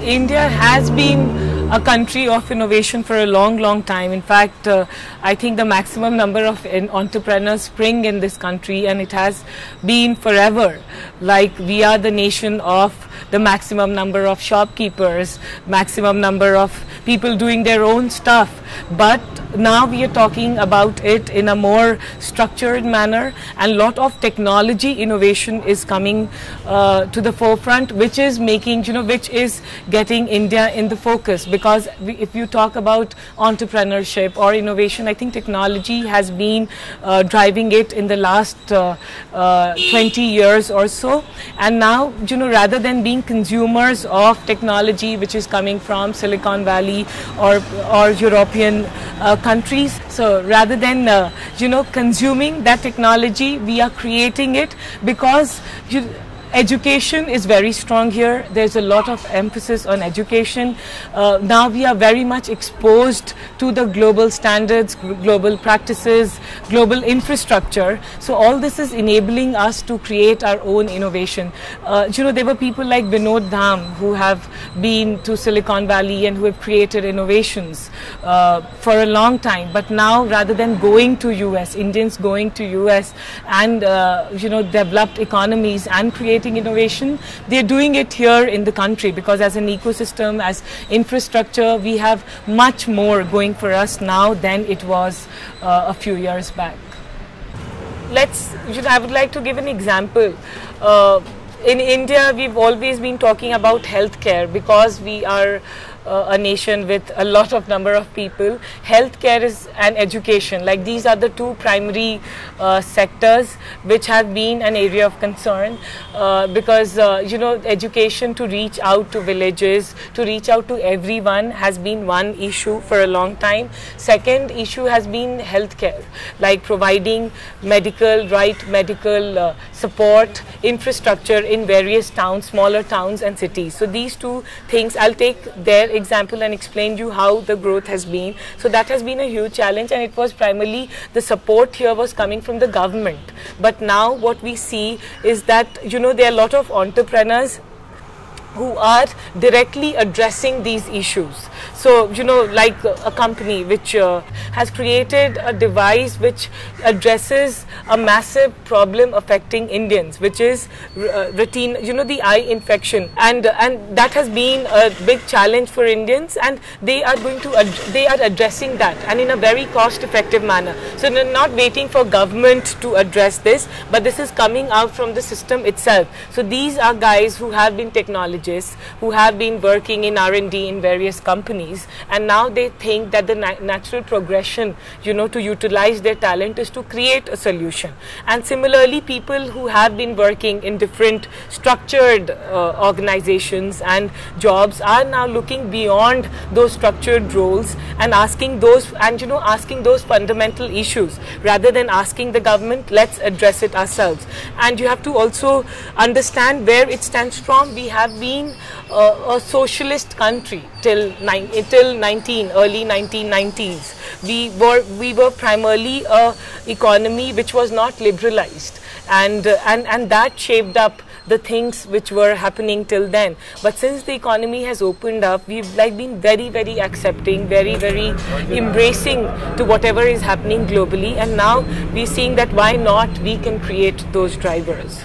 India has been a country of innovation for a long time. In fact, I think the maximum number of entrepreneurs spring in this country, and it has been forever. Like, we are the nation of the maximum number of shopkeepers, maximum number of people doing their own stuff. But now we are talking about it in a more structured manner, and lot of technology innovation is coming to the forefront, which is making, which is getting India in the focus. Because if you talk about entrepreneurship or innovation, I think technology has been driving it in the last 20 years or so. And now, rather than being consumers of technology which is coming from Silicon Valley or European countries, so rather than consuming that technology, we are creating it, because education is very strong here. There's a lot of emphasis on education. Now we are very much exposed to the global standards, global practices, global infrastructure. So all this is enabling us to create our own innovation. There were people like Vinod Dham who have been to Silicon Valley and who have created innovations for a long time. But now, rather than going to US, Indians going to US and developed economies and creating innovation, they're doing it here in the country, because as an ecosystem, as infrastructure, we have much more going for us now than it was a few years back. I would like to give an example. In India, we've always been talking about healthcare, because we are a nation with a lot of number of people. Healthcare and education, like, these are the two primary sectors which have been an area of concern, because education, to reach out to villages, to reach out to everyone, has been one issue for a long time. Second issue has been healthcare, like providing medical support infrastructure in various towns, smaller towns and cities. So these two things, I'll take their example and explain you how the growth has been. So that has been a huge challenge, and it was primarily the support here was coming from the government. But now what we see is that there are a lot of entrepreneurs who are directly addressing these issues. So, like a company which has created a device which addresses a massive problem affecting Indians, which is routine, the eye infection, and that has been a big challenge for Indians, and they are addressing that, and in a very cost-effective manner. So they're not waiting for government to address this, but this is coming out from the system itself. So these are guys who have been technologists, who have been working in R&D in various companies, and now they think that the natural progression, to utilize their talent, is to create a solution. And similarly, people who have been working in different structured organizations and jobs are now looking beyond those structured roles and asking those fundamental issues. Rather than asking the government, let's address it ourselves. And you have to also understand where it stands from. We have been a socialist country till early 1990s. We were primarily a economy which was not liberalized, and that shaped up the things which were happening till then. But since the economy has opened up, we've been very accepting, very embracing to whatever is happening globally, and now we're seeing that why not we can create those drivers.